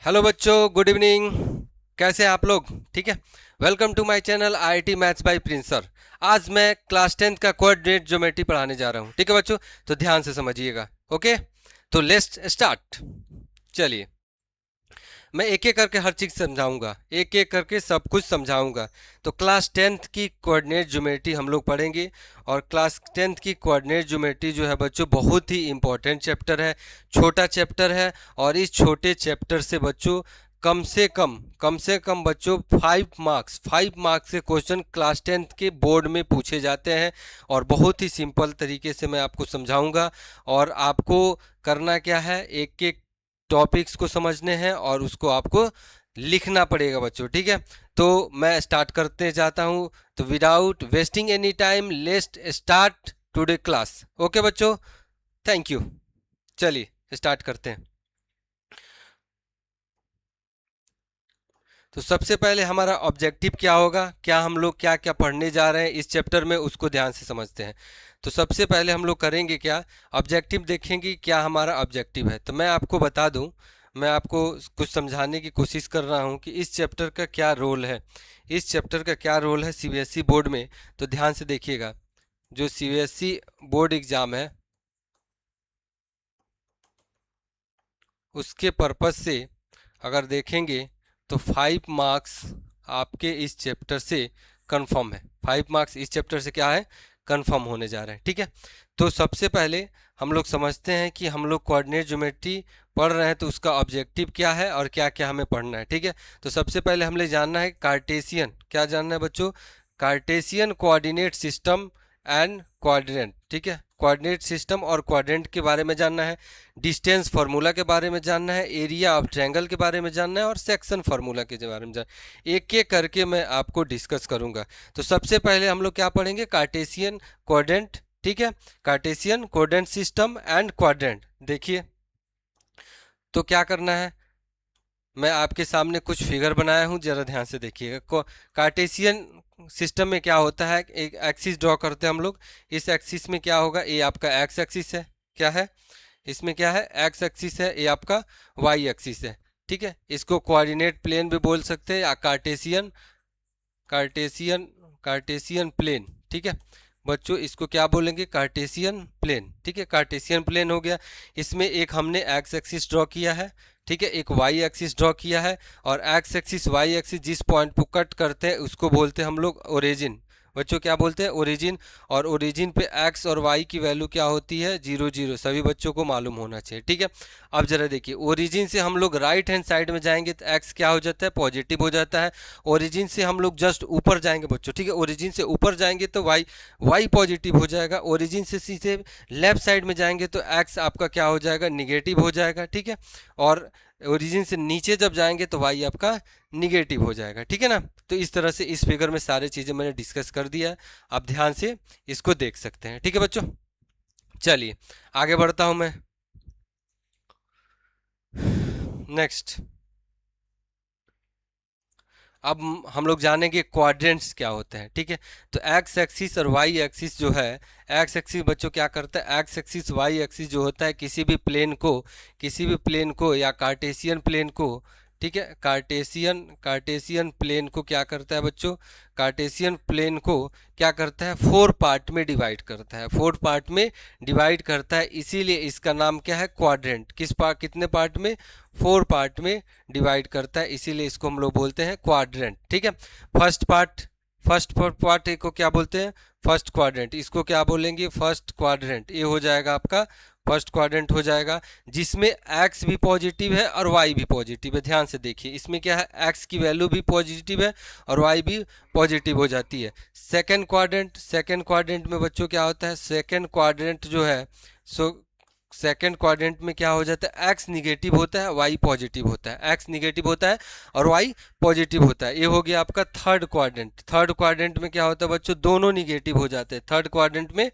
Hello बच्चों, good evening. कैसे हैं आप लोग? ठीक है। Welcome to my channel IIT maths by Prince sir. आज मैं क्लास 10th का कोऑर्डिनेट ज्योमेट्री पढ़ाने जा रहा हूं। ठीक है बच्चों, तो ध्यान से समझिएगा। ओके, तो लेट्स स्टार्ट। चलिए, मैं एक एक करके हर चीज़ समझाऊंगा, एक एक करके सब कुछ समझाऊंगा। तो क्लास 10th की कोऑर्डिनेट ज्योमेट्री हम लोग पढ़ेंगे। और क्लास 10th की कोऑर्डिनेट ज्योमेट्री जो है बच्चों, बहुत ही इंपॉर्टेंट चैप्टर है, छोटा चैप्टर है। और इस छोटे चैप्टर से बच्चों कम से कम बच्चों 5 मार्क्स के क्वेश्चन क्लास 10th के बोर्ड में पूछे जाते हैं। और बहुत ही सिंपल तरीके से मैं आपको समझाऊंगा। और आपको करना क्या है, एक एक टॉपिक्स को समझने हैं और उसको आपको लिखना पड़ेगा बच्चों। ठीक है, तो मैं स्टार्ट करते जाता हूं। तो without wasting any time let's start today class. Okay बच्चों, थैंक यू। चलिए स्टार्ट करते हैं। तो सबसे पहले हमारा ऑब्जेक्टिव क्या होगा, क्या हम लोग क्या क्या पढ़ने जा रहे हैं इस चैप्टर में, उसको ध्यान से समझते हैं। तो सबसे पहले हम लोग करेंगे क्या, ऑब्जेक्टिव देखेंगे क्या हमारा ऑब्जेक्टिव है। तो मैं आपको बता दूं, मैं आपको कुछ समझाने की कोशिश कर रहा हूं कि इस चैप्टर का क्या रोल है, इस चैप्टर का क्या रोल है सीबीएसई बोर्ड में। तो ध्यान से देखिएगा, जो सीबीएसई बोर्ड एग्ज़ाम है उसके पर्पज़ से अगर देखेंगे तो 5 मार्क्स आपके इस चैप्टर से कंफर्म है। 5 मार्क्स इस चैप्टर से क्या है, कंफर्म होने जा रहे हैं। ठीक है, तो सबसे पहले हम लोग समझते हैं कि हम लोग कोऑर्डिनेट ज्योमेट्री पढ़ रहे हैं तो उसका ऑब्जेक्टिव क्या है और क्या क्या हमें पढ़ना है। ठीक है, तो सबसे पहले हमें जानना है कार्टेशियन, क्या जानना है बच्चों, Cartesian coordinate system and coordinate. ठीक है, कोऑर्डिनेट सिस्टम और कोऑर्डिनेट के बारे में जानना है, डिस्टेंस फार्मूला के बारे में जानना है, एरिया ऑफ ट्रायंगल के बारे में जानना है और सेक्शन फार्मूला के बारे में जानना है। एक एक करके मैं आपको डिस्कस करूंगा। तो सबसे पहले हम लोग क्या पढ़ेंगे, कार्टेशियन कोऑर्डिनेट। ठीक है, Cartesian coordinate system and coordinate. देखिए, तो क्या करना है, मैं आपके सामने कुछ फिगर बनाया हूं, जरा ध्यान से देखिएगा। कार्टेशियन सिस्टम में क्या होता है, एक एक्सिस ड्रॉ करते हैं हम लोग। इस एक्सिस में क्या होगा, ये आपका एक्स एक्सिस है, क्या है इसमें, क्या है एक्स एक्सिस है, ये आपका वाई एक्सिस है। ठीक है, इसको कोऑर्डिनेट प्लेन भी बोल सकते हैं या कार्टेशियन कार्टेशियन कार्टेशियन प्लेन। ठीक है बच्चों, इसको क्या बोलेंगे, कार्टेशियन प्लेन। ठीक है, कार्टेशियन प्लेन हो गया। इसमें एक हमने एक्स एक्सिस ड्रॉ किया है, ठीक है, एक वाई एक्सिस ड्रॉ किया है। और एक्स एक्सिस वाई एक्सिस जिस पॉइंट को कट करते हैं उसको बोलते हैं हम लोग ओरिजिन। बच्चों क्या बोलते हैं, ओरिजिन। और ओरिजिन पे एक्स और वाई की वैल्यू क्या होती है, 0 0, सभी बच्चों को मालूम होना चाहिए। ठीक है, अब जरा देखिए, ओरिजिन से हम लोग राइट हैंड साइड में जाएंगे तो एक्स क्या हो जाता है, पॉजिटिव हो जाता है। ओरिजिन से हम लोग जस्ट ऊपर जाएंगे बच्चों, ठीक है, ओरिजिन से ऊपर जाएंगे तो वाई वाई पॉजिटिव हो जाएगा। ओरिजिन से सीधे लेफ्ट साइड में जाएंगे तो एक्स आपका क्या हो जाएगा, निगेटिव हो जाएगा। ठीक है, और ओरिजिन से नीचे जब जाएंगे तो वाई आपका निगेटिव हो जाएगा। ठीक है ना, तो इस तरह से इस फिगर में सारी चीज़ें मैंने डिस्कस कर दिया है, आप ध्यान से इसको देख सकते हैं। ठीक है बच्चों, चलिए आगे बढ़ता हूं मैं। नेक्स्ट, अब हम लोग जानेंगे क्वाड्रेंट्स क्या होते हैं। ठीक है, तो एक्स एक्सिस और वाई एक्सिस जो है, एक्स एक्सिस बच्चों क्या करता है, एक्स एक्सिस वाई एक्सिस जो होता है किसी भी प्लेन को या कार्टेशियन प्लेन को, ठीक है, कार्टेशियन प्लेन को क्या करता है बच्चों, कार्टेशियन प्लेन को क्या करता है, 4 पार्ट में डिवाइड करता है, 4 पार्ट में डिवाइड करता है। इसीलिए इसका नाम क्या है, क्वाड्रेंट। किस पार्ट, कितने पार्ट में, 4 पार्ट में डिवाइड करता है, इसीलिए इसको हम लोग बोलते हैं क्वाड्रेंट। ठीक है, फर्स्ट पार्ट को क्या बोलते हैं, फर्स्ट क्वाड्रेंट। इसको क्या बोलेंगे, फर्स्ट क्वाड्रेंट। ये हो जाएगा आपका फर्स्ट क्वाड्रेंट हो जाएगा, जिसमें एक्स भी पॉजिटिव है और वाई भी पॉजिटिव है। ध्यान से देखिए, इसमें क्या है, एक्स की वैल्यू भी पॉजिटिव है और वाई भी पॉजिटिव हो जाती है। सेकंड क्वाड्रेंट में बच्चों क्या होता है, सेकंड क्वाड्रेंट जो है, सो सेकेंड क्वाड्रेंट में क्या हो जाता है, एक्स निगेटिव होता है, वाई पॉजिटिव होता है, एक्स निगेटिव होता है और वाई पॉजिटिव होता है। ये हो गया आपका थर्ड क्वाड्रेंट। थर्ड क्वाड्रेंट में क्या होता है बच्चों, दोनों निगेटिव हो जाते हैं। थर्ड क्वाड्रेंट में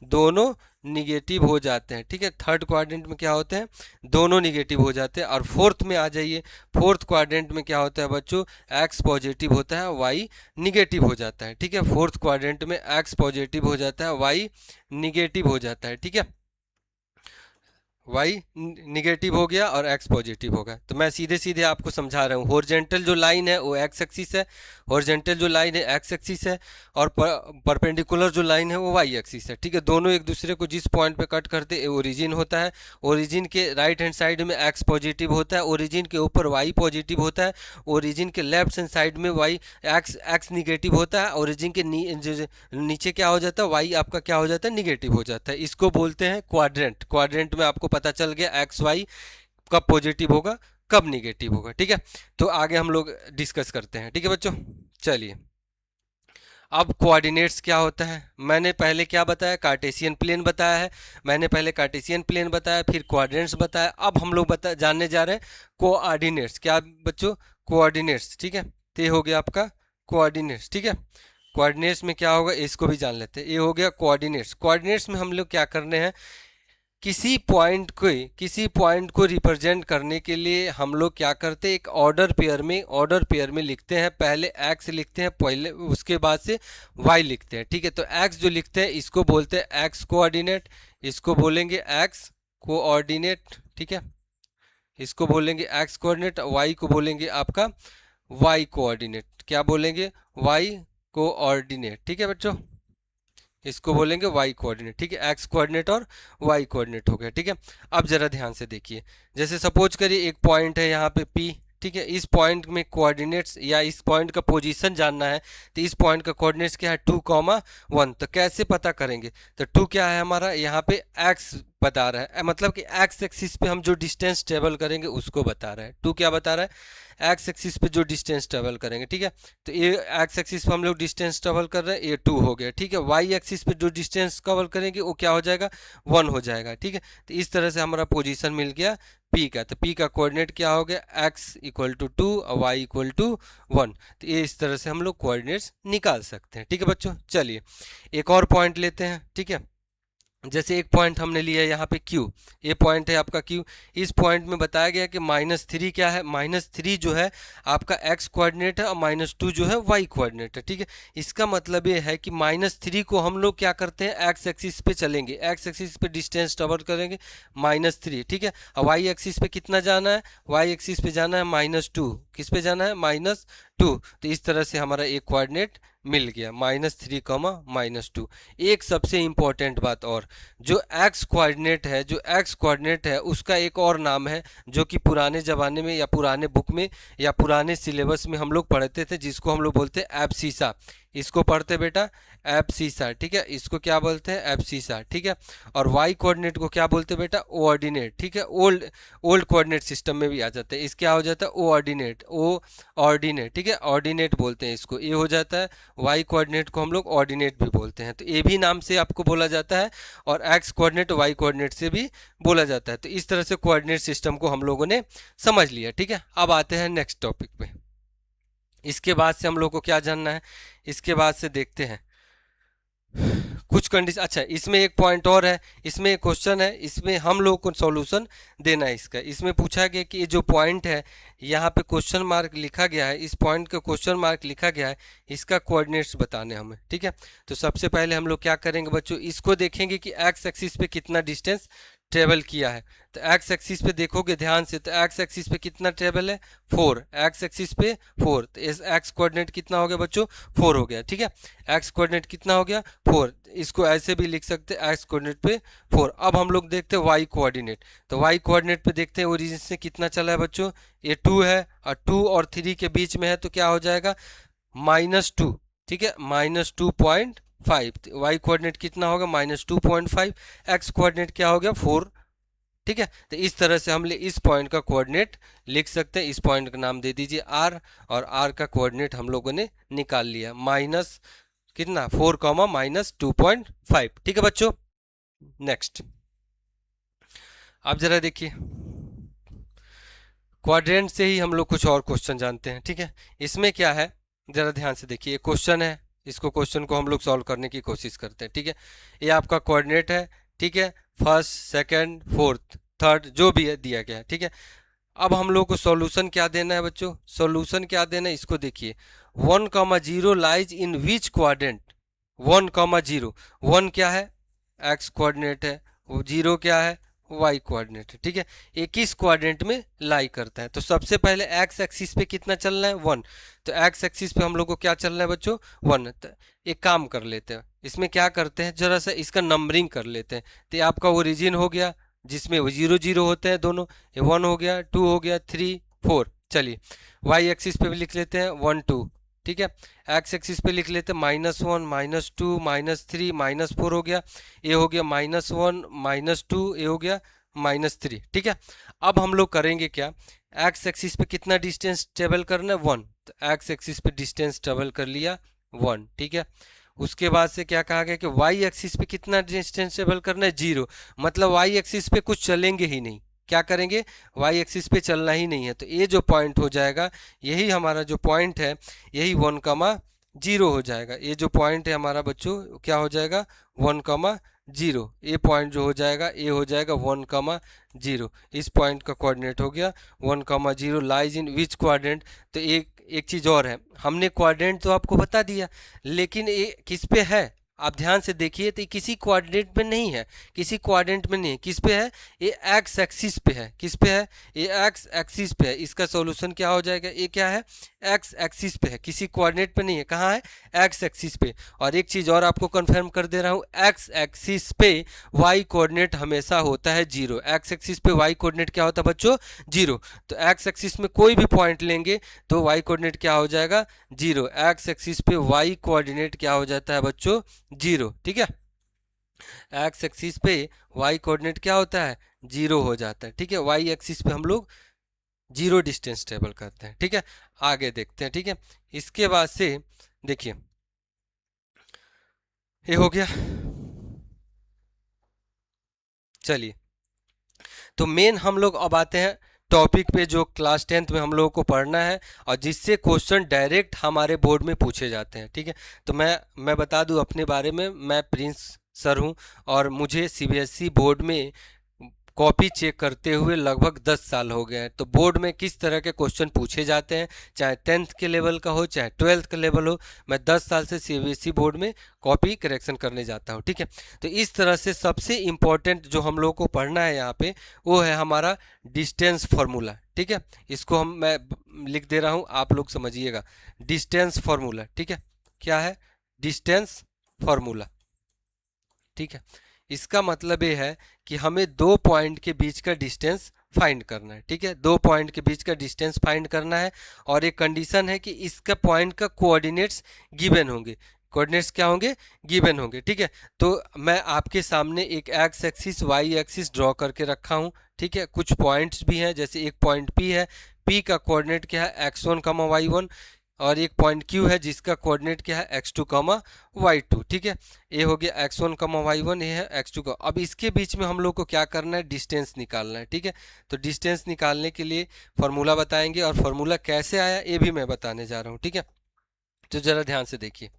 दोनों निगेटिव हो जाते हैं। ठीक है, थर्ड क्वाड्रेंट में क्या होते हैं, दोनों निगेटिव हो जाते हैं। और फोर्थ में आ जाइए, फोर्थ क्वाड्रेंट में क्या होता है बच्चों, एक्स पॉजिटिव होता है, वाई निगेटिव हो जाता है। ठीक है, फोर्थ क्वाड्रेंट में एक्स पॉजिटिव हो जाता है, वाई निगेटिव हो जाता है। ठीक है, वाई निगेटिव हो गया और एक्स पॉजिटिव हो गया। तो मैं सीधे सीधे आपको समझा रहा हूँ, हॉरिजॉन्टल जो लाइन है वो एक्स एक्सिस है, हॉरिजॉन्टल जो लाइन है एक्स एक्सिस है, और परपेंडिकुलर जो लाइन है वो वाई एक्सिस है। ठीक है, दोनों एक दूसरे को जिस पॉइंट पे कट करते हैं ओरिजिन होता है, ओरिजिन के राइट हैंड साइड में एक्स पॉजिटिव होता है, ओरिजिन के ऊपर वाई पॉजिटिव होता है, ओरिजिन के लेफ्ट हैंड साइड में वाई एक्स निगेटिव होता है, ओरिजिन के नीचे क्या हो जाता है, वाई आपका क्या हो जाता है, निगेटिव हो जाता है। इसको बोलते हैं क्वाड्रेंट। क्वाड्रेंट में आपको पता चल गया एक्स वाई कब पॉजिटिव होगा कब निगेटिव होगा। ठीक है, तो आगे हम लोग डिस्कस करते हैं। ठीक है बच्चों, चलिए अब कोऑर्डिनेट्स क्या होता है। मैंने पहले क्या बताया, कार्टेशियन प्लेन बताया है, मैंने पहले कार्टेशियन प्लेन बताया, फिर कोऑर्डिनेट्स बताया। अब हम लोग जानने जा रहे हैं कोऑर्डिनेट्स। क्या बच्चों, कोऑर्डिनेट्स। ठीक है, तो ये हो गया आपका कोऑर्डिनेट्स। ठीक है, कोऑर्डिनेट्स में क्या होगा इसको भी जान लेते हैं। ये हो गया कोऑर्डिनेट्स। कोऑर्डिनेट्स में हम लोग क्या करने हैं, किसी पॉइंट को रिप्रेजेंट करने के लिए हम लोग क्या करते हैं, एक ऑर्डर पेयर में लिखते हैं। पहले एक्स लिखते हैं, पहले उसके बाद से वाई लिखते हैं। ठीक है, तो एक्स जो लिखते हैं इसको बोलते हैं एक्स कोऑर्डिनेट, इसको बोलेंगे एक्स कोऑर्डिनेट। ठीक है, इसको बोलेंगे एक्स कोऑर्डिनेट, वाई को बोलेंगे आपका वाई कोऑर्डिनेट। क्या बोलेंगे, वाई कोऑर्डिनेट। ठीक है बच्चों, इसको बोलेंगे वाई कोऑर्डिनेट। ठीक है, एक्स कोऑर्डिनेट और वाई कोऑर्डिनेट हो गया। ठीक है, अब जरा ध्यान से देखिए, जैसे सपोज करिए एक पॉइंट है यहाँ पे पी। ठीक है, इस पॉइंट में कोऑर्डिनेट्स या इस पॉइंट का पोजीशन जानना है, तो इस पॉइंट का कोऑर्डिनेट्स क्या है 2,1। तो कैसे पता करेंगे, तो 2 क्या है हमारा यहाँ पे एक्स बता रहा है, मतलब कि एक्स एक्सिस पे हम जो डिस्टेंस ट्रेवल करेंगे उसको बता रहा है। 2 क्या बता रहा है, एक्स एक्सिस पे जो डिस्टेंस ट्रेवल करेंगे। ठीक है, तो ये एक्स एक्सिस पे हम लोग डिस्टेंस ट्रेवल कर रहे हैं, ये 2 हो गया। ठीक है, वाई एक्सिस पे जो डिस्टेंस कवर करेंगे वो क्या हो जाएगा, 1 हो जाएगा। ठीक है, तो इस तरह से हमारा पोजीशन मिल गया पी का। तो पी का कोऑर्डिनेट क्या हो गया, एक्स इक्वल टू 2 और वाई इक्वल टू 1। तो ये इस तरह से हम लोग कोऑर्डिनेट्स निकाल सकते हैं। ठीक है बच्चों, चलिए एक और पॉइंट लेते हैं। ठीक है, जैसे एक पॉइंट हमने लिया है यहाँ पे Q, ये पॉइंट है आपका Q। इस पॉइंट में बताया गया कि -3 क्या है, -3 जो है आपका x कोऑर्डिनेट है और -2 जो है y कोऑर्डिनेट है। ठीक है, इसका मतलब ये है कि -3 को हम लोग क्या करते हैं, x एक्सिस पे चलेंगे, x एक्सिस पे डिस्टेंस ट्रेवल करेंगे -3। ठीक है, और y एक्सिस पे कितना जाना है, y एक्सिस पे जाना है -2। किस पे जाना है, -2। तो इस तरह से हमारा एक कोऑर्डिनेट मिल गया -3, -2। एक सबसे इंपॉर्टेंट बात और, जो एक्स कोऑर्डिनेट है उसका एक और नाम है जो कि पुराने ज़माने में या पुराने बुक में या पुराने सिलेबस में हम लोग पढ़ते थे, जिसको हम लोग बोलते हैं एब्सिसा। इसको पढ़ते बेटा एब्सिसा। ठीक है, इसको क्या बोलते हैं, एब्सिसा। ठीक है, और वाई कोऑर्डिनेट को क्या बोलते हैं बेटा, ऑर्डिनेट। ठीक है, ओल्ड कोऑर्डिनेट सिस्टम में भी आ जाते हैं। इस क्या हो जाता है, ऑर्डिनेट। ठीक है, ऑर्डिनेट बोलते हैं इसको, ये हो जाता है। वाई कोऑर्डिनेट को हम लोग ऑर्डिनेट भी बोलते हैं, तो ये भी नाम से आपको बोला जाता है, और एक्स कोऑर्डिनेट वाई कोऑर्डिनेट से भी बोला जाता है। तो इस तरह से कोऑर्डिनेट सिस्टम को हम लोगों ने समझ लिया। ठीक है, अब आते हैं नेक्स्ट टॉपिक पे। इसके बाद से हम लोग को क्या जानना है, इसके बाद से देखते हैं कुछ कंडीशन। अच्छा, इसमें एक पॉइंट और है, इसमें एक क्वेश्चन है, इसमें हम लोग को सॉल्यूशन देना है इसका। इसमें पूछा गया कि ये जो पॉइंट है यहाँ पे क्वेश्चन मार्क लिखा गया है, इस पॉइंट का क्वेश्चन मार्क लिखा गया है, इसका कोऑर्डिनेट्स बताने हमें। ठीक है, तो सबसे पहले हम लोग क्या करेंगे बच्चों, इसको देखेंगे कि एक्स एक्सिस पे कितना डिस्टेंस ट्रेवल किया है। तो एक्स एक्सिस पे देखोगे ध्यान से, तो एक्स एक्सिस पे कितना ट्रेवल है, 4। एक्स एक्सिस पे 4, तो इस एक्स कोऑर्डिनेट कितना हो गया बच्चों, 4 हो गया। ठीक है, एक्स कोऑर्डिनेट कितना हो गया, 4। इसको ऐसे भी लिख सकते हैं एक्स कोऑर्डिनेट पे 4। अब हम लोग देखते हैं वाई कोऑर्डिनेट। तो वाई कोऑर्डिनेट पे देखते हैं ओरिजिन से कितना चला है बच्चों, ये 2 है, और 2 और 3 के बीच में है, तो क्या हो जाएगा, -2। ठीक है, -2.5। वाई कोऑर्डिनेट कितना होगा, -2.5। एक्स कोऑर्डिनेट क्या हो गया, 4। ठीक है, तो इस तरह से हम इस पॉइंट का कोऑर्डिनेट लिख सकते हैं। इस पॉइंट का नाम दे दीजिए आर, और आर का कोऑर्डिनेट हम लोगों ने निकाल लिया, माइनस कितना 4, -2.5। ठीक है बच्चों, नेक्स्ट आप जरा देखिए, क्वाड्रेंट से ही हम लोग कुछ और क्वेश्चन जानते हैं। ठीक है, इसमें क्या है, जरा ध्यान से देखिए, क्वेश्चन है, इसको क्वेश्चन को हम लोग सॉल्व करने की कोशिश करते हैं। ठीक है, ये आपका कोऑर्डिनेट है। ठीक है, फर्स्ट, सेकंड, फोर्थ, थर्ड, जो भी है दिया गया है। ठीक है, अब हम लोग को सॉल्यूशन क्या देना है बच्चों, सॉल्यूशन क्या देना है, इसको देखिए। 1,0 लाइज इन विच क्वाड्रेंट, 1,0। 1 क्या है, एक्स कोऑर्डिनेट है, वो 0 क्या है, वाई कोऑर्डिनेट है, ठीक है। ये किस कोऑर्डिनेट में लाई करता है? तो सबसे पहले एक्स एक्सिस पे कितना चलना है? 1। तो एक्स एक्सिस पे हम लोग को क्या चलना है बच्चों? 1। तो एक काम कर लेते हैं, इसमें क्या करते हैं, जरा सा इसका नंबरिंग कर लेते हैं। तो ये आपका ओरिजिन हो गया जिसमें 0 0 होते हैं दोनों, ये 1 हो गया, 2 हो गया, 3 4। चलिए वाई एक्सिस पे भी लिख लेते हैं 1 2, ठीक है। एक्स एक्सिस पे लिख लेते हैं -1 -2 -3 -4 हो गया, ये हो गया -1 -2, ये हो गया -3, ठीक है। अब हम लोग करेंगे क्या, एक्स एक्सिस पे कितना डिस्टेंस ट्रेवल करना है? 1। तो एक्स एक्सिस पे डिस्टेंस ट्रेवल कर लिया 1, ठीक है। उसके बाद से क्या कहा गया कि वाई एक्सिस पे कितना डिस्टेंस ट्रेवल करना है? 0। मतलब वाई एक्सिस पे कुछ चलेंगे ही नहीं, क्या करेंगे, वाई एक्सिस पे चलना ही नहीं है। तो ये जो पॉइंट हो जाएगा, यही हमारा जो पॉइंट है, यही 1,0 हो जाएगा। ये जो पॉइंट है हमारा बच्चों क्या हो जाएगा? 1,0। ये पॉइंट जो हो जाएगा, ये हो जाएगा 1,0। इस पॉइंट का कोऑर्डिनेट हो गया 1,0, लाइज इन विच कोऑर्डिनेट। तो एक चीज़ और है, हमने कोऑर्डिनेट तो आपको बता दिया, लेकिन ये किस पे है? आप ध्यान से देखिए, तो किसी कोऑर्डिनेट में नहीं है, किसी कोऑर्डिनेट में नहीं है। किस पे है? ये एक्स एक्सिस पे है। किस पे है? ये एक्स एक्सिस पे है। इसका सॉल्यूशन क्या हो जाएगा? ये क्या है? एक्स एक्सिस पे है, किसी कोऑर्डिनेट पे नहीं है। कहाँ है? एक्स एक्सिस पे। और एक चीज़ और आपको कंफर्म कर दे रहा हूँ, एक्स एक्सिस पे वाई कोऑर्डिनेट हमेशा होता है 0। एक्स एक्सिस पे वाई कोऑर्डिनेट क्या होता है बच्चों? 0। तो एक्स एक्सिस में कोई भी पॉइंट लेंगे तो वाई कोऑर्डिनेट क्या हो जाएगा? 0। एक्स एक्सिस पे वाई कोऑर्डिनेट क्या हो जाता है बच्चों? 0, ठीक है। एक्स एक्सिस पे वाई कोऑर्डिनेट क्या होता है? 0 हो जाता है, ठीक है। वाई एक्सिस पे हम लोग 0 डिस्टेंस ट्रेवल करते हैं, ठीक है। आगे देखते हैं, ठीक है। इसके बाद से देखिए, ये हो गया। चलिए, तो मेन हम लोग अब आते हैं टॉपिक पे जो क्लास 10th में हम लोगों को पढ़ना है और जिससे क्वेश्चन डायरेक्ट हमारे बोर्ड में पूछे जाते हैं, ठीक है। तो मैं बता दूं अपने बारे में, मैं प्रिंस सर हूं और मुझे सीबीएसई बोर्ड में कॉपी चेक करते हुए लगभग 10 साल हो गए हैं। तो बोर्ड में किस तरह के क्वेश्चन पूछे जाते हैं, चाहे 10th के लेवल का हो चाहे 12th का लेवल हो, मैं 10 साल से सीबीएसई बोर्ड में कॉपी करेक्शन करने जाता हूं, ठीक है। तो इस तरह से सबसे इम्पोर्टेंट जो हम लोगों को पढ़ना है यहाँ पे, वो है हमारा डिस्टेंस फार्मूला, ठीक है। इसको मैं लिख दे रहा हूँ, आप लोग समझिएगा। डिस्टेंस फार्मूला, ठीक है। क्या है? डिस्टेंस फार्मूला, ठीक है। इसका मतलब ये है कि हमें दो पॉइंट के बीच का डिस्टेंस फाइंड करना है, ठीक है। दो पॉइंट के बीच का डिस्टेंस फाइंड करना है और एक कंडीशन है कि इसका पॉइंट का कोऑर्डिनेट्स गिवन होंगे। कोऑर्डिनेट्स क्या होंगे? गिवन होंगे, ठीक है। तो मैं आपके सामने एक X axis Y axis draw करके रखा हूँ, ठीक है। कुछ पॉइंट्स भी हैं, जैसे एक पॉइंट पी है, पी का कोऑर्डिनेट क्या है? x1, y1। और एक पॉइंट क्यू है जिसका कोऑर्डिनेट क्या है? x2, y2, ठीक है। ये हो गया x1, y1, ये है x2 का। अब इसके बीच में हम लोग को क्या करना है? डिस्टेंस निकालना है, ठीक है। तो डिस्टेंस निकालने के लिए फॉर्मूला बताएंगे और फॉर्मूला कैसे आया ये भी मैं बताने जा रहा हूँ, ठीक है। तो जरा ध्यान से देखिए,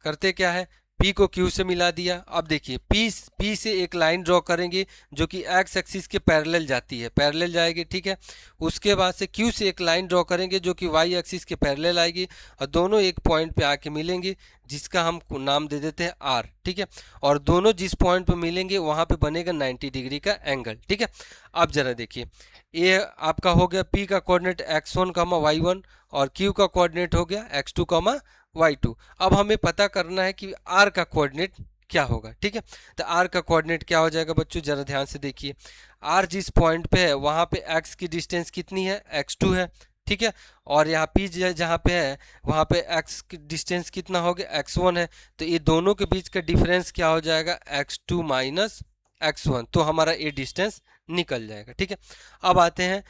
करते क्या है, P को Q से मिला दिया। अब देखिए P से एक लाइन ड्रॉ करेंगे जो कि एक्स एक्सिस के पैरेलल जाती है, पैरेलल जाएगी, ठीक है। उसके बाद से Q से एक लाइन ड्रॉ करेंगे जो कि वाई एक्सिस के पैरेलल आएगी और दोनों एक पॉइंट पे आके मिलेंगे जिसका हम नाम दे देते हैं R, ठीक है। और दोनों जिस पॉइंट पे मिलेंगे वहां पे बनेगा 90 डिग्री का एंगल, ठीक है। अब जरा देखिए, ये आपका हो गया P का कोऑर्डिनेट x1, y1 और Q का कोऑर्डिनेट हो गया x2, y2। अब हमें पता करना है कि r का कोऑर्डिनेट क्या होगा, ठीक है। तो r का कोऑर्डिनेट क्या हो जाएगा बच्चों? जरा ध्यान से देखिए, r जिस पॉइंट पे है वहां पे x की डिस्टेंस कितनी है? x2 है, ठीक है। और यहाँ p जहाँ पे है वहां पे x की डिस्टेंस कितना हो गया? x1 है। तो ये दोनों के बीच का डिफरेंस क्या हो जाएगा? x2 minus x1। तो हमारा ये डिस्टेंस निकल जाएगा, ठीक है। अब आते हैं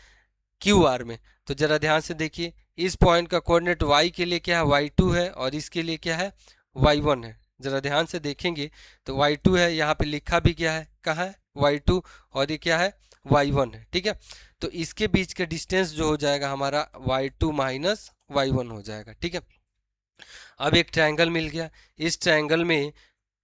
क्यू आर में। तो जरा ध्यान से देखिए, इस पॉइंट का कोऑर्डिनेट y के लिए क्या है? y2 है और इसके लिए क्या है? y1 है। जरा ध्यान से देखेंगे तो y2 है, यहाँ पे लिखा भी क्या है? कहाँ है? y2। और ये क्या है? y1 है, ठीक है। तो इसके बीच का डिस्टेंस जो हो जाएगा हमारा y2 माइनस y1 हो जाएगा, ठीक है। अब एक ट्रायंगल मिल गया, इस ट्रायंगल में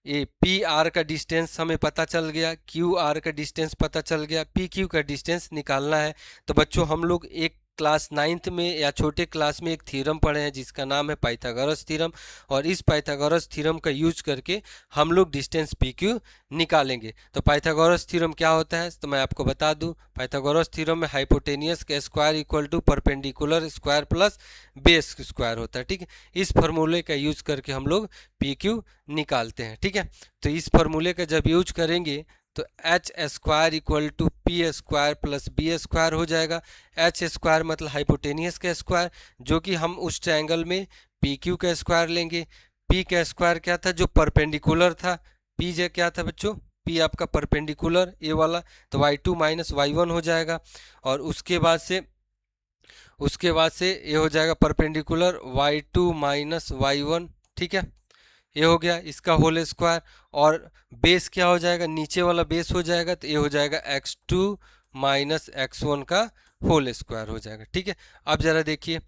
ये पी आर का डिस्टेंस हमें पता चल गया, क्यू आर का डिस्टेंस पता चल गया, पी क्यू का डिस्टेंस निकालना है। तो बच्चों हम लोग एक क्लास 9th में या छोटे क्लास में एक थ्योरम पढ़े हैं जिसका नाम है पाइथागोरस थ्योरम, और इस पाइथागोरस थ्योरम का यूज करके हम लोग डिस्टेंस पी क्यू निकालेंगे। तो पाइथागोरस थ्योरम क्या होता है तो मैं आपको बता दूं, पाइथागोरस थ्योरम में हाइपोटेनियस का square equal to perpendicular square plus base square होता है। ठीक है, इस फॉर्मूले का यूज करके हम लोग पी क्यू निकालते हैं। ठीक है, तो इस फॉर्मूले का जब यूज करेंगे तो H square equal to P square plus B square हो जाएगा। एच स्क्वायर मतलब हाइपोटेनियस का स्क्वायर, जो कि हम उस ट्रायंगल में पी क्यू का स्क्वायर लेंगे। पी का स्क्वायर क्या था, जो परपेंडिकुलर था। पी जो क्या था बच्चों, पी आपका परपेंडिकुलर ए वाला, तो y2 माइनस y1 हो जाएगा। और उसके बाद से ये हो जाएगा परपेंडिकुलर y2 माइनस y1। ठीक है, ये हो गया इसका होल स्क्वायर। और बेस क्या हो जाएगा, नीचे वाला बेस हो जाएगा, तो ये हो जाएगा x2 माइनस x1 का होल स्क्वायर हो जाएगा। ठीक है, अब जरा देखिए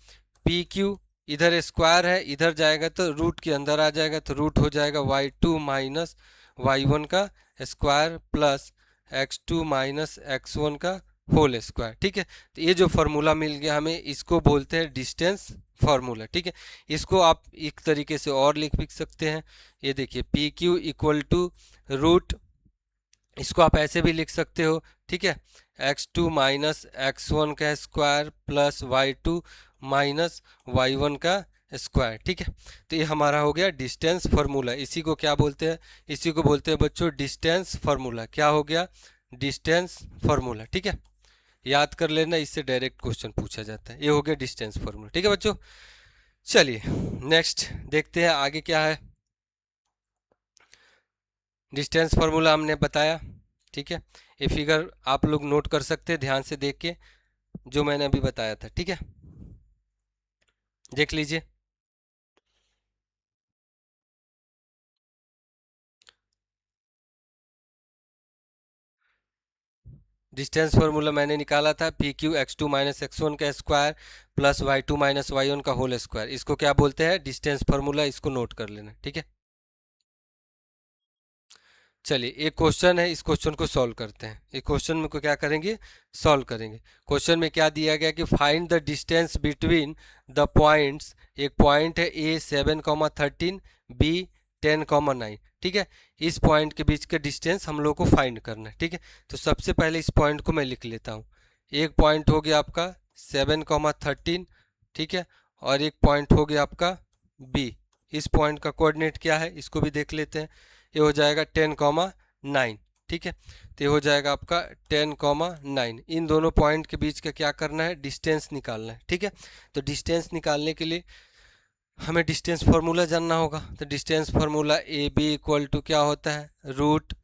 पी क्यू इधर स्क्वायर है, इधर जाएगा तो रूट के अंदर आ जाएगा, तो रूट हो जाएगा y2 माइनस y1 का square plus x2 minus x1 का होल स्क्वायर। ठीक है, तो ये जो फार्मूला मिल गया हमें, इसको बोलते हैं डिस्टेंस फार्मूला। ठीक है, इसको आप एक तरीके से और लिख भी सकते हैं। ये देखिए P Q equal to root, इसको आप ऐसे भी लिख सकते हो। ठीक है, x2 माइनस x1 का square plus y2 minus y1 का स्क्वायर। ठीक है, तो ये हमारा हो गया डिस्टेंस फार्मूला। इसी को क्या बोलते हैं, इसी को बोलते हैं बच्चों डिस्टेंस फार्मूला। क्या हो गया, डिस्टेंस फार्मूला। ठीक है, याद कर लेना, इससे डायरेक्ट क्वेश्चन पूछा जाता है। ये हो गया डिस्टेंस फार्मूला। ठीक है बच्चों, चलिए नेक्स्ट देखते हैं आगे क्या है। डिस्टेंस फार्मूला हमने बताया। ठीक है, ये फिगर आप लोग नोट कर सकते हैं ध्यान से देख के, जो मैंने अभी बताया था। ठीक है, देख लीजिए। डिस्टेंस फार्मूला मैंने निकाला था P Q X two minus X one का square plus Y two minus Y one का होल स्क्वायर। इसको क्या बोलते हैं, डिस्टेंस फार्मूला। इसको नोट कर लेना। ठीक है, चलिए एक क्वेश्चन है, इस क्वेश्चन को सॉल्व करते हैं। इस क्वेश्चन में को क्या करेंगे, सॉल्व करेंगे। क्वेश्चन में क्या दिया गया कि find the distance between the points. एक पॉइंट है ए 7,13, बी 10,9। ठीक है, इस पॉइंट के बीच का डिस्टेंस हम लोग को फाइंड करना है। ठीक है, तो सबसे पहले इस पॉइंट को मैं लिख लेता हूँ। एक पॉइंट हो गया आपका 7,13। ठीक है, और एक पॉइंट हो गया आपका बी। इस पॉइंट का कोऑर्डिनेट क्या है, इसको भी देख लेते हैं। ये हो जाएगा 10,9। ठीक है, तो ये हो जाएगा आपका 10,9। इन दोनों पॉइंट के बीच का क्या करना है, डिस्टेंस निकालना है। ठीक है, तो डिस्टेंस निकालने के लिए हमें डिस्टेंस फार्मूला जानना होगा। तो distance formula A B equal to क्या होता है, रूट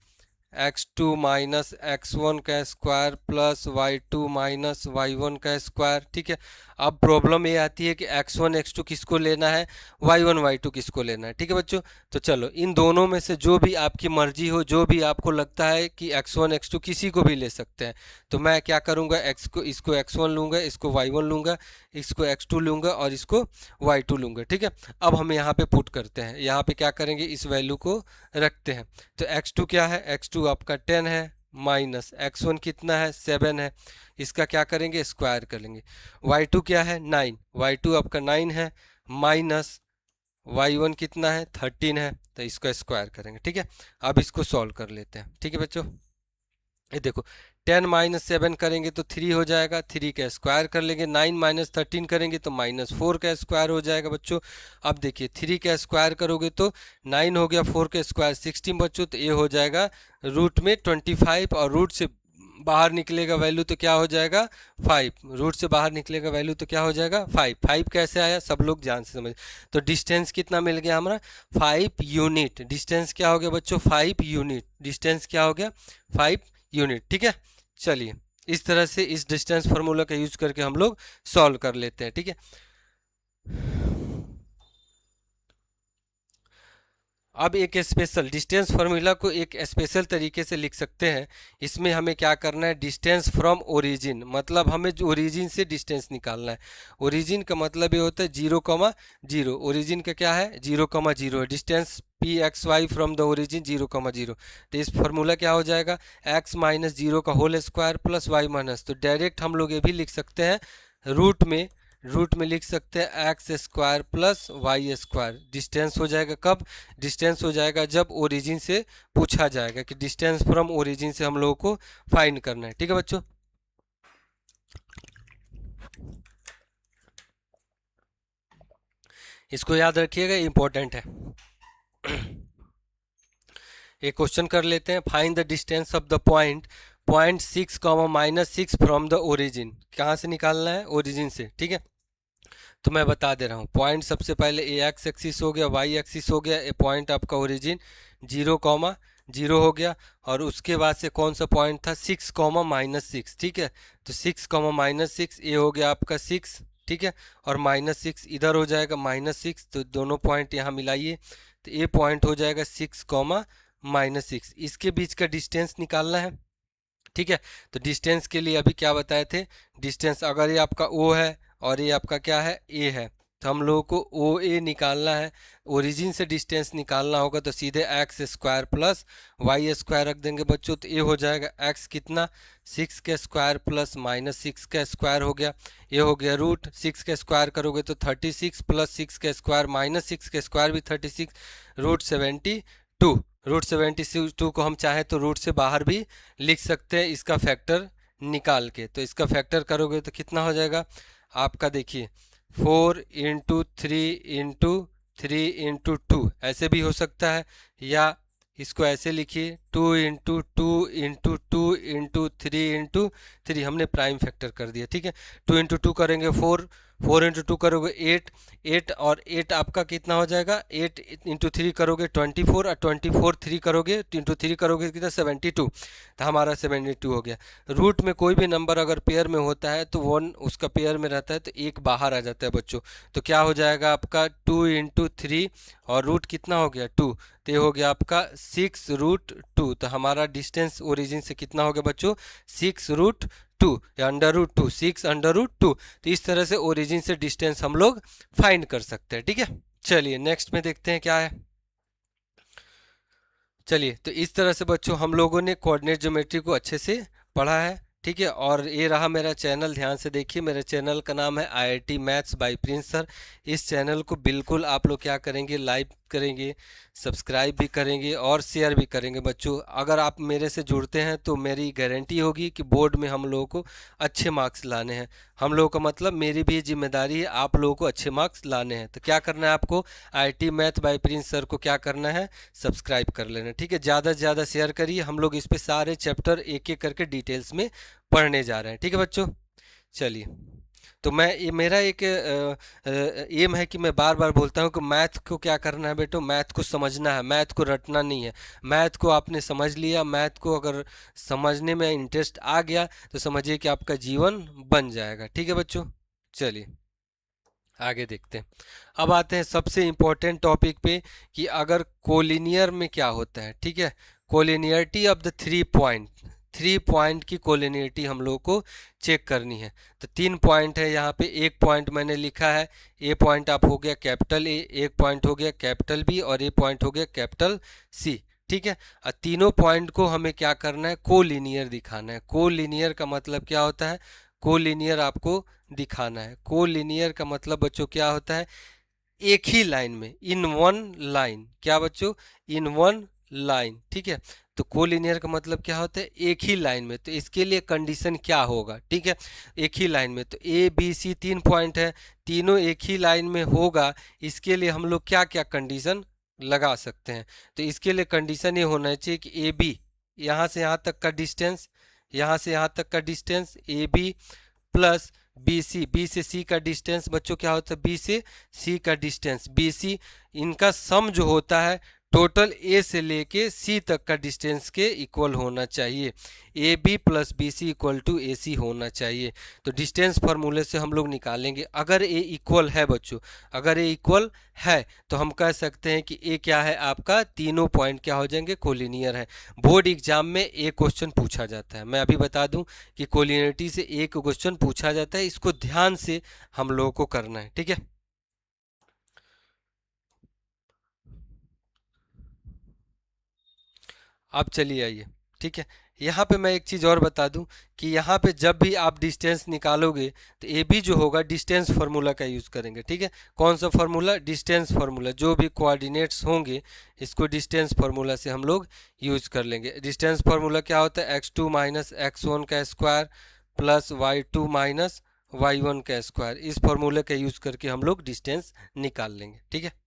x2 माइनस x1 का square plus y2 minus y1 का स्क्वायर। ठीक है, अब प्रॉब्लम ये आती है कि x1 x2 किसको लेना है, y1 y2 किसको लेना है। ठीक है बच्चों, तो चलो इन दोनों में से जो भी आपकी मर्जी हो, जो भी आपको लगता है कि x1 x2 किसी को भी ले सकते हैं। तो मैं क्या करूँगा, इसको x1 लूँगा, इसको y1 लूँगा, इसको x2 लूँगा और इसको y2 लूँगा। ठीक है, अब हम यहाँ पे पुट करते हैं, यहाँ पे क्या करेंगे, इस वैल्यू को रखते हैं। तो x2 क्या है, x2 आपका 10 है, माइनस x1 कितना है, 7 है, इसका क्या करेंगे, स्क्वायर करेंगे। y2 क्या है, 9, y2 आपका 9 है, माइनस y1 कितना है, 13 है, तो इसका स्क्वायर करेंगे। ठीक है, अब इसको सॉल्व कर लेते हैं। ठीक है बच्चों, ये देखो 10 माइनस 7 करेंगे तो 3 हो जाएगा, 3 का स्क्वायर कर लेंगे। 9 माइनस 13 करेंगे तो -4 का स्क्वायर हो जाएगा बच्चों। अब देखिए 3 का स्क्वायर करोगे तो 9 हो गया, 4 का स्क्वायर 16 बच्चों, तो ये हो जाएगा रूट में 25, और रूट से बाहर निकलेगा वैल्यू तो क्या हो जाएगा 5। रूट से बाहर निकलेगा वैल्यू तो क्या हो जाएगा 5। 5 कैसे आया, सब लोग ध्यान से समझ। तो डिस्टेंस कितना मिल गया हमारा, 5 यूनिट। डिस्टेंस क्या हो गया बच्चों, 5 यूनिट। डिस्टेंस क्या हो गया, 5 यूनिट। ठीक है, चलिए इस तरह से इस डिस्टेंस फार्मूला का यूज करके हम लोग सॉल्व कर लेते हैं। ठीक है, अब एक स्पेशल डिस्टेंस फार्मूला को एक स्पेशल तरीके से लिख सकते हैं। इसमें हमें क्या करना है, डिस्टेंस फ्रॉम ओरिजिन, मतलब हमें जो ओरिजिन से डिस्टेंस निकालना है। ओरिजिन का मतलब ये होता है 0,0। ओरिजिन का क्या है, 0,0 है। Distance P X Y from the origin 0,0। तो इस फार्मूला क्या हो जाएगा, x माइनस 0 का whole square plus Y minus. तो डायरेक्ट हम लोग ये भी लिख सकते हैं रूट में लिख सकते हैं X square plus Y square. Distance हो जाएगा कब? डिस्टेंस हो जाएगा जब ओरिजिन से पूछा जाएगा कि डिस्टेंस फ्रॉम ओरिजिन से हम लोगों को फाइंड करना है। ठीक है बच्चों, इसको याद रखिएगा, इंपॉर्टेंट है। एक क्वेश्चन कर लेते हैं। Find the distance of the point point 6 comma -6 from the origin. कहाँ से निकालना है? ओरिजिन से। ठीक है, तो मैं बता दे रहा हूँ। पॉइंट सबसे पहले ए एक्स एक्सिस हो गया, वाई एक्सिस हो गया, ए पॉइंट आपका ओरिजिन 0, 0 हो गया। और उसके बाद से कौन सा पॉइंट था? 6, -6। ठीक है, तो 6, -6 ये हो गया आपका 6। ठीक है, और -6 इधर हो जाएगा -6, तो दोनों पॉइंट यहाँ मिलाइए, तो ये पॉइंट हो जाएगा 6, -6। इसके बीच का डिस्टेंस निकालना है। ठीक है, तो डिस्टेंस के लिए अभी क्या बताए थे? डिस्टेंस अगर ये आपका ओ है और ये आपका क्या है? ए है, तो हम लोगों को ओ ए निकालना है। ओरिजिन से डिस्टेंस निकालना होगा तो सीधे X square plus Y square रख देंगे बच्चों, तो ये हो जाएगा एक्स कितना? 6 का स्क्वायर प्लस -6 का स्क्वायर हो गया। ये हो गया रूट 6 का स्क्वायर करोगे तो 36 प्लस 6 का स्क्वायर -6 का स्क्वायर भी 36, √72। √72 को हम चाहें तो रूट से बाहर भी लिख सकते हैं इसका फैक्टर निकाल के। तो इसका फैक्टर करोगे तो कितना हो जाएगा आपका? देखिए 4 × 3 × 3 × 2 ऐसे भी हो सकता है, या इसको ऐसे लिखिए 2 × 2 × 2 × 3 × 3। हमने प्राइम फैक्टर कर दिया। ठीक है, 2 × 2 करेंगे 4, 4 × 2 करोगे 8, 8 और 8 आपका कितना हो जाएगा? 8 × 3 करोगे 24, और 24 3 करोगे इंटू 3 करोगे कितना? 72। तो हमारा 72 हो गया। रूट में कोई भी नंबर अगर पेयर में होता है तो 1 उसका पेयर में रहता है तो एक बाहर आ जाता है बच्चों। तो क्या हो जाएगा आपका? 2 × 3 और रूट कितना हो गया? 2, तो ये हो गया आपका 6√2। तो हमारा डिस्टेंस ओरिजिन से कितना हो गया बच्चों? 6√2 या √2, 6√2। तो इस तरह से ओरिजिन से डिस्टेंस हम लोग फाइंड कर सकते हैं। ठीक है, चलिए नेक्स्ट में देखते हैं क्या है। चलिए, तो इस तरह से बच्चों हम लोगों ने कोऑर्डिनेट ज्योमेट्री को अच्छे से पढ़ा है। ठीक है, और ये रहा मेरा चैनल, ध्यान से देखिए। मेरे चैनल का नाम है IIT maths by Prince sir. इस चैनल को बिल्कुल आप लोग क्या करेंगे? लाइक करेंगे, सब्सक्राइब भी करेंगे और शेयर भी करेंगे बच्चों। अगर आप मेरे से जुड़ते हैं तो मेरी गारंटी होगी कि बोर्ड में हम लोगों को अच्छे मार्क्स लाने हैं। हम लोगों का मतलब मेरी भी जिम्मेदारी है आप लोगों को अच्छे मार्क्स लाने हैं। तो क्या करना है आपको? IIT math bye Prince sir को क्या करना है? सब्सक्राइब कर लेना। ठीक है, ज़्यादा से ज़्यादा शेयर करिए। हम लोग इस पे सारे चैप्टर एक एक करके डिटेल्स में पढ़ने जा रहे हैं। ठीक है बच्चों, चलिए। तो मैं ये मेरा एक एम है कि मैं बार बार बोलता हूँ कि मैथ को क्या करना है बेटो? मैथ को समझना है, मैथ को रटना नहीं है। मैथ को आपने समझ लिया, मैथ को अगर समझने में इंटरेस्ट आ गया तो समझिए कि आपका जीवन बन जाएगा। ठीक है बच्चों, चलिए आगे देखते हैं। अब आते हैं सबसे इम्पोर्टेंट टॉपिक पे कि अगर कोलिनियर में क्या होता है। ठीक है, collinearity of the 3 point, 3 point की कोलिनियरिटी हम लोग को चेक करनी है। तो 3 पॉइंट है यहाँ पे। एक पॉइंट मैंने लिखा है, ए पॉइंट आप हो गया कैपिटल ए, एक पॉइंट हो गया कैपिटल बी, और ए पॉइंट हो गया कैपिटल सी। ठीक है, और तीनों पॉइंट को हमें क्या करना है? कोलिनियर दिखाना है। कोलिनियर का मतलब क्या होता है? कोलिनियर आपको दिखाना है। कोलिनियर का मतलब बच्चों क्या होता है? एक ही लाइन में, इन वन लाइन। क्या बच्चों? In one line. ठीक है, तो कोलिनियर का मतलब क्या होता है? एक ही लाइन में। तो इसके लिए कंडीशन क्या होगा? ठीक है, एक ही लाइन में तो ए बी सी 3 पॉइंट है, तीनों एक ही लाइन में होगा। इसके लिए हम लोग क्या क्या कंडीशन लगा सकते हैं? तो इसके लिए कंडीशन ये होना चाहिए कि ए बी, यहाँ से यहाँ तक का डिस्टेंस, यहाँ से यहाँ तक का distance A B plus B C, B से सी का डिस्टेंस बच्चों क्या होता है? बी से सी का डिस्टेंस, बी सी, इनका सम जो होता है टोटल ए से लेके सी तक का डिस्टेंस के इक्वल होना चाहिए। A B plus B C equal to A C होना चाहिए। तो डिस्टेंस फार्मूले से हम लोग निकालेंगे। अगर ए इक्वल है बच्चों, अगर ए इक्वल है तो हम कह सकते हैं कि ए क्या है आपका? तीनों पॉइंट क्या हो जाएंगे? कोलिनियर है। बोर्ड एग्जाम में एक क्वेश्चन पूछा जाता है, मैं अभी बता दूं कि कोलिनियरिटी से एक क्वेश्चन पूछा जाता है। इसको ध्यान से हम लोगों को करना है। ठीक है, अब चलिए आइए। ठीक है, यहाँ पे मैं एक चीज़ और बता दूं कि यहाँ पे जब भी आप डिस्टेंस निकालोगे तो ए बी जो होगा डिस्टेंस फार्मूला का यूज़ करेंगे, ठीक है। कौन सा फार्मूला? Distance formula. जो भी कोऑर्डिनेट्स होंगे इसको डिस्टेंस फार्मूला से हम लोग यूज़ कर लेंगे। डिस्टेंस फार्मूला क्या होता है? x2 माइनस x1 का square plus y2 minus y1 का स्क्वायर। इस फार्मूले का यूज़ करके हम लोग डिस्टेंस निकाल लेंगे, ठीक है।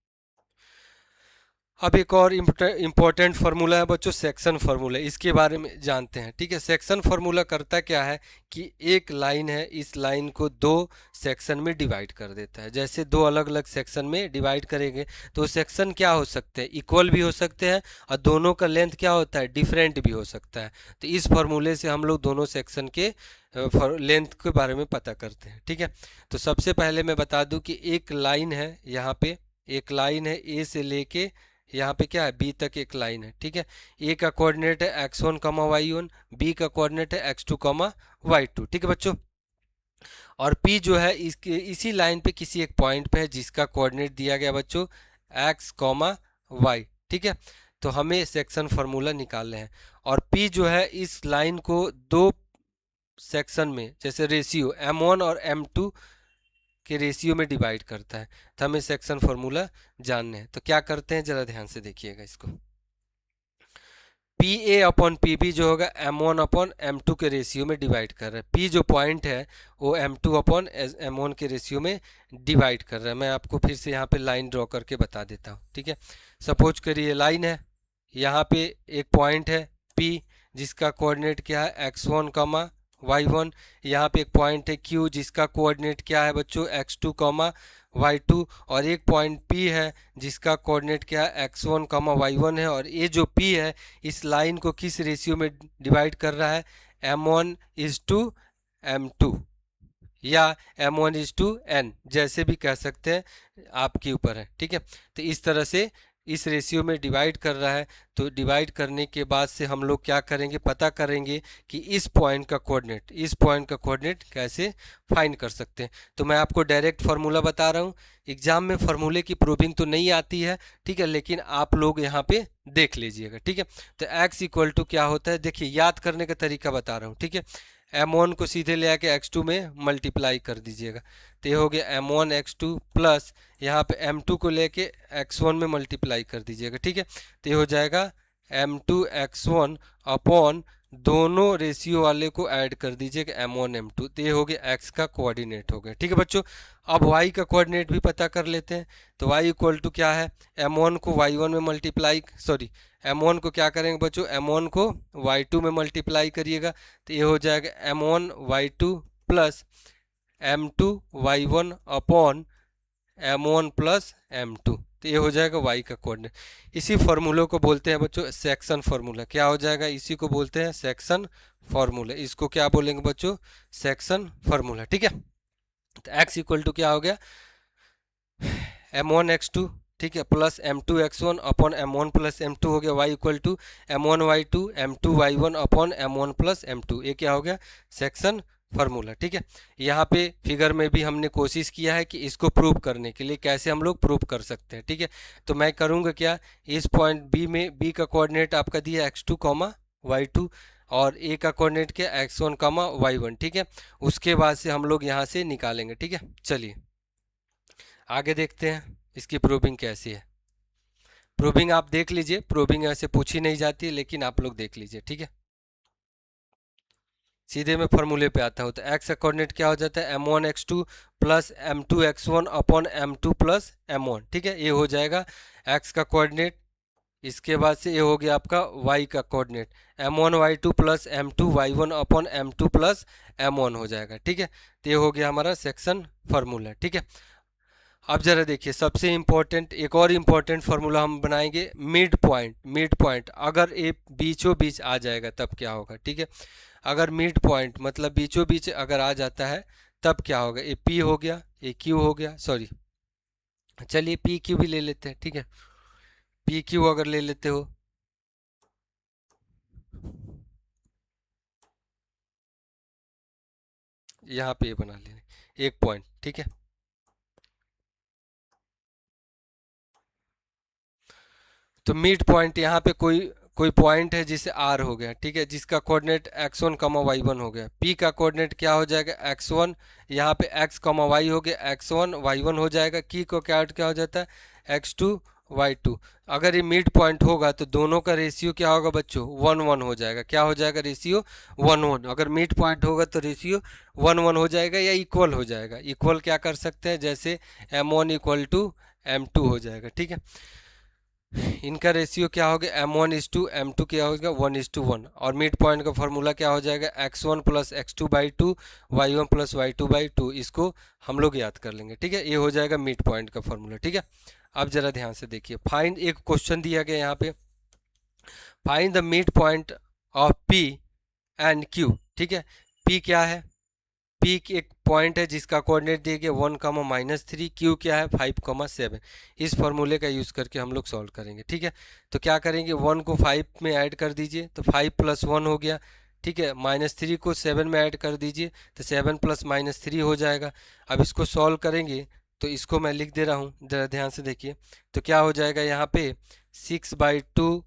अब एक और इम्पोर्टेंट फार्मूला है बच्चों, सेक्शन फार्मूला। इसके बारे में जानते हैं, ठीक है। सेक्शन फार्मूला करता क्या है कि एक लाइन है, इस लाइन को दो सेक्शन में डिवाइड कर देता है। जैसे दो अलग अलग सेक्शन में डिवाइड करेंगे तो सेक्शन क्या हो सकते हैं? इक्वल भी हो सकते हैं, और दोनों का लेंथ क्या होता है? डिफरेंट भी हो सकता है। तो इस फार्मूले से हम लोग दोनों सेक्शन के लेंथ के बारे में पता करते हैं, ठीक है। तो सबसे पहले मैं बता दूं कि एक लाइन है, यहाँ पे एक लाइन है, ए से लेके यहाँ पे क्या है? बी तक एक लाइन है, ठीक है। ए का कोऑर्डिनेट है x1 कमा y1, बी का कोऑर्डिनेट है x2 कमा y2, ठीक है बच्चों। और p जो है इसके इसी लाइन पे किसी एक पॉइंट पे है जिसका कोऑर्डिनेट दिया गया बच्चों x कॉमा y, ठीक है। तो हमें सेक्शन फार्मूला निकालने हैं, और p जो है इस लाइन को दो सेक्शन में जैसे रेशियो m1 और m2 के रेशियो में डिवाइड करता है। तो हमें सेक्शन फार्मूला जानने हैं। तो क्या करते हैं, जरा ध्यान से देखिएगा इसको। P A upon P B जो होगा m1 अपॉन m2 के रेशियो में डिवाइड कर रहा है। p जो पॉइंट है वो m2 अपॉन m1 के रेशियो में डिवाइड कर रहा है। मैं आपको फिर से यहाँ पे लाइन ड्रॉ करके बता देता हूँ, ठीक है। सपोज करिए लाइन है, यहाँ पे एक पॉइंट है p जिसका कोऑर्डिनेट क्या है? x1 कमा y1। यहाँ पे एक पॉइंट है q जिसका कोऑर्डिनेट क्या है बच्चों? x2 कमा y2। और एक पॉइंट p है जिसका कोऑर्डिनेट क्या है? x1 कमा y1 है। और ये जो p है इस लाइन को किस रेशियो में डिवाइड कर रहा है? m1 इज टू m2, या m1 इज टू n, जैसे भी कह सकते हैं, आपके ऊपर है, ठीक है। तो इस तरह से इस रेशियो में डिवाइड कर रहा है। तो डिवाइड करने के बाद से हम लोग क्या करेंगे? पता करेंगे कि इस पॉइंट का कोऑर्डिनेट कैसे फाइंड कर सकते हैं। तो मैं आपको डायरेक्ट फार्मूला बता रहा हूँ। एग्जाम में फार्मूले की प्रूविंग तो नहीं आती है, ठीक है, लेकिन आप लोग यहाँ पे देख लीजिएगा, ठीक है। तो x इक्वल टू क्या होता है? देखिए, याद करने का तरीका बता रहा हूँ, ठीक है। m1 को सीधे ले आके x2 में मल्टीप्लाई कर दीजिएगा। तो ये हो गया m1 x2 प्लस यहाँ पे m2 को लेके x1 में मल्टीप्लाई कर दीजिएगा, ठीक है। तो ये हो जाएगा m2 x1 अपॉन दोनों रेशियो वाले को ऐड कर दीजिएगा m1 m2। तो ये हो गया x का कोऑर्डिनेट हो गया, ठीक है बच्चों। अब y का कोऑर्डिनेट भी पता कर लेते हैं। तो y इक्वल टू क्या है? m1 को y1 में मल्टीप्लाई, सॉरी, m1 को क्या करेंगे बच्चों? m1 को y2 में मल्टीप्लाई करिएगा। तो ये हो जाएगा m1 y2 plus m2 y1 upon m1 plus m2। तो ये हो जाएगा y का कोऑर्डिनेट। इसी फार्मूले को बोलते हैं बच्चों सेक्शन फार्मूला। क्या हो जाएगा? इसी को बोलते हैं सेक्शन फार्मूला। इसको क्या बोलेंगे बच्चों? सेक्शन फार्मूला, ठीक है। तो x इक्वल टू क्या हो गया? m1 x2, ठीक है, plus m2 x1 upon m1 plus m2 हो गया। y equal to m1 y2 m2 y1 upon m1 plus m2। ये क्या हो गया? सेक्शन फार्मूला, ठीक है। यहाँ पे फिगर में भी हमने कोशिश किया है कि इसको प्रूव करने के लिए कैसे हम लोग प्रूव कर सकते हैं, ठीक है। तो मैं करूँगा क्या, इस पॉइंट बी में बी का कोऑर्डिनेट आपका दिया x2 कॉमा y2, और ए का कोऑर्डिनेट क्या? x1 कॉमा y1, ठीक है। उसके बाद से हम लोग यहाँ से निकालेंगे, ठीक है। चलिए आगे देखते हैं इसकी प्रूविंग कैसी है। प्रूविंग आप देख लीजिए, प्रूविंग ऐसे पूछी नहीं जाती, लेकिन आप लोग देख लीजिए, ठीक है। सीधे मैं फॉर्मूले पे आता हूँ। तो x का कोऑर्डिनेट क्या हो जाता है? m1 x2 plus m2 x1 upon m2 plus m1, ठीक है। ये हो जाएगा x का कोऑर्डिनेट। इसके बाद से ये हो गया आपका y का coordinate, m1 y2 plus m2 y1 upon m2 plus m1 हो जाएगा, ठीक है। तो ये हो गया हमारा सेक्शन फार्मूला, ठीक है। अब जरा देखिए, सबसे इम्पोर्टेंट एक और इम्पोर्टेंट फार्मूला हम बनाएंगे, मिड पॉइंट अगर ये बीचों बीच आ जाएगा तब क्या होगा, ठीक है। अगर मिड पॉइंट मतलब बीचों बीच अगर आ जाता है तब क्या होगा? ये P हो गया, ये Q हो गया, सॉरी, चलिए पी क्यू भी ले लेते हैं, ठीक है। पी क्यू अगर ले लेते हो, यहाँ पे ये बना लेंगे एक पॉइंट, ठीक है। तो मिड पॉइंट यहाँ पे कोई कोई पॉइंट है जिसे आर हो गया, ठीक है, जिसका कोऑर्डिनेट x1 कमा y1 हो गया, p का कोऑर्डिनेट क्या हो जाएगा x1, यहाँ पे x कमा y हो गया, x1 y1 हो जाएगा, की को क्या हो जाता है x2 y2। अगर ये मिड पॉइंट होगा तो दोनों का रेशियो क्या होगा बच्चों 1 1 हो जाएगा, क्या हो जाएगा रेशियो 1 1। अगर मिड पॉइंट होगा तो रेशियो 1 1 हो जाएगा या इक्वल हो जाएगा। इक्वल क्या कर सकते हैं, जैसे m1 इक्वल टू m2 हो जाएगा, ठीक है। इनका रेशियो क्या हो गया m1 इज टू m2 क्या होगा 1:1। और मिड पॉइंट का फॉर्मूला क्या हो जाएगा x1 plus x2/2 y1 plus y2/2। इसको हम लोग याद कर लेंगे, ठीक है, ये हो जाएगा मिड पॉइंट का फॉर्मूला, ठीक है। अब जरा ध्यान से देखिए, फाइंड, एक क्वेश्चन दिया गया यहाँ पे, find the mid point of p and q, ठीक है। p क्या है, p एक पॉइंट है जिसका कोऑर्डिनेट दिए गए 1, -3, q क्या है 5, 7। इस फॉर्मूले का यूज़ करके हम लोग सॉल्व करेंगे, ठीक है। तो क्या करेंगे, 1 को 5 में ऐड कर दीजिए तो 5 + 1 हो गया, ठीक है। -3 को 7 में ऐड कर दीजिए तो 7 + -3 हो जाएगा। अब इसको सॉल्व करेंगे तो इसको मैं लिख दे रहा हूँ, ज़रा ध्यान से देखिए। तो क्या हो जाएगा यहाँ पे 6/2,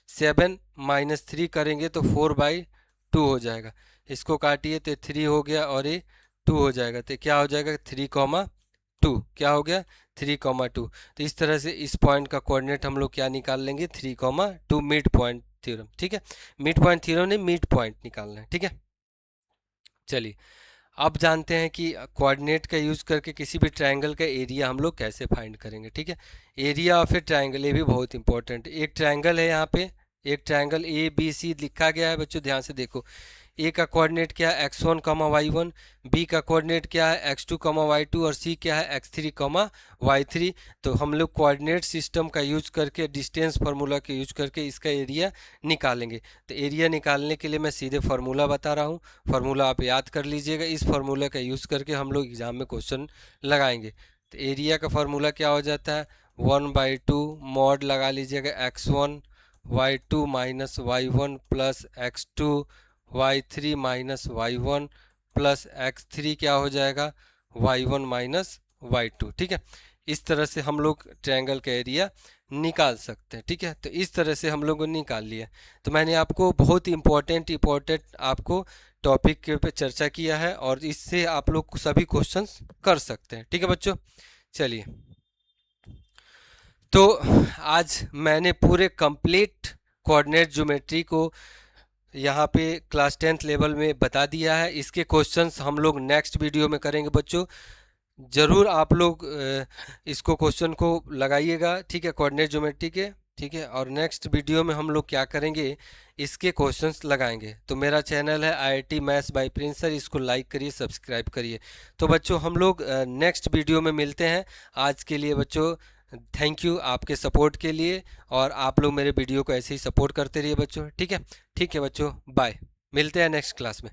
7 -3 करेंगे तो 4/2 हो जाएगा। इसको काटिए तो 3 हो गया और ये 2 हो जाएगा, तो क्या हो जाएगा 3,2, क्या हो गया 3,2। तो इस तरह से इस पॉइंट का कोऑर्डिनेट हम लोग क्या निकाल लेंगे 3,2, मिड पॉइंट थ्योरम, ठीक है। मिड पॉइंट थ्योरम ने मिड पॉइंट निकालना है, ठीक है। चलिए अब जानते हैं कि कोऑर्डिनेट का यूज़ करके किसी भी ट्रायंगल का एरिया हम लोग कैसे फाइंड करेंगे, ठीक है। एरिया ऑफ ए ट्रायंगल, ये भी बहुत इंपॉर्टेंट। एक ट्रायंगल है यहाँ पे, एक ट्रायंगल ABC लिखा गया है बच्चों, ध्यान से देखो। ए का कोऑर्डिनेट क्या है x1 कमा y1, बी का कोऑर्डिनेट क्या है x2 कमा y2 और सी क्या है x3 कमा y3। तो हम लोग कोऑर्डिनेट सिस्टम का यूज करके, डिस्टेंस फार्मूला का यूज करके इसका एरिया निकालेंगे। तो एरिया निकालने के लिए मैं सीधे फार्मूला बता रहा हूँ, फार्मूला आप याद कर लीजिएगा। इस फार्मूला का यूज़ करके हम लोग एग्जाम में क्वेश्चन लगाएंगे। तो एरिया का फार्मूला क्या हो जाता है 1/2 मॉड लगा लीजिएगा x1 y2 minus y1 plus x2 y3 minus y1 plus x3 क्या हो जाएगा y1 माइनस y2, ठीक है। इस तरह से हम लोग ट्रायंगल का एरिया निकाल सकते हैं, ठीक है। तो इस तरह से हम लोगों ने निकाल लिया। तो मैंने आपको बहुत इम्पोर्टेंट आपको टॉपिक के पे चर्चा किया है और इससे आप लोग सभी क्वेश्चंस कर सकते हैं, ठीक है बच्चों। चलिए, तो आज मैंने पूरे कंप्लीट कोऑर्डिनेट ज्योमेट्री को यहाँ पे क्लास 10th लेवल में बता दिया है। इसके क्वेश्चंस हम लोग नेक्स्ट वीडियो में करेंगे बच्चों। ज़रूर आप लोग इसको क्वेश्चन को लगाइएगा, ठीक है, कोऑर्डिनेट ज्योमेट्री के, ठीक है। और नेक्स्ट वीडियो में हम लोग क्या करेंगे, इसके क्वेश्चंस लगाएंगे। तो मेरा चैनल है IIT maths by Prince sir, इसको लाइक करिए, सब्सक्राइब करिए। तो बच्चों हम लोग नेक्स्ट वीडियो में मिलते हैं। आज के लिए बच्चों थैंक यू आपके सपोर्ट के लिए, और आप लोग मेरे वीडियो को ऐसे ही सपोर्ट करते रहिए बच्चों, ठीक है। ठीक है बच्चों, बाय, मिलते हैं नेक्स्ट क्लास में।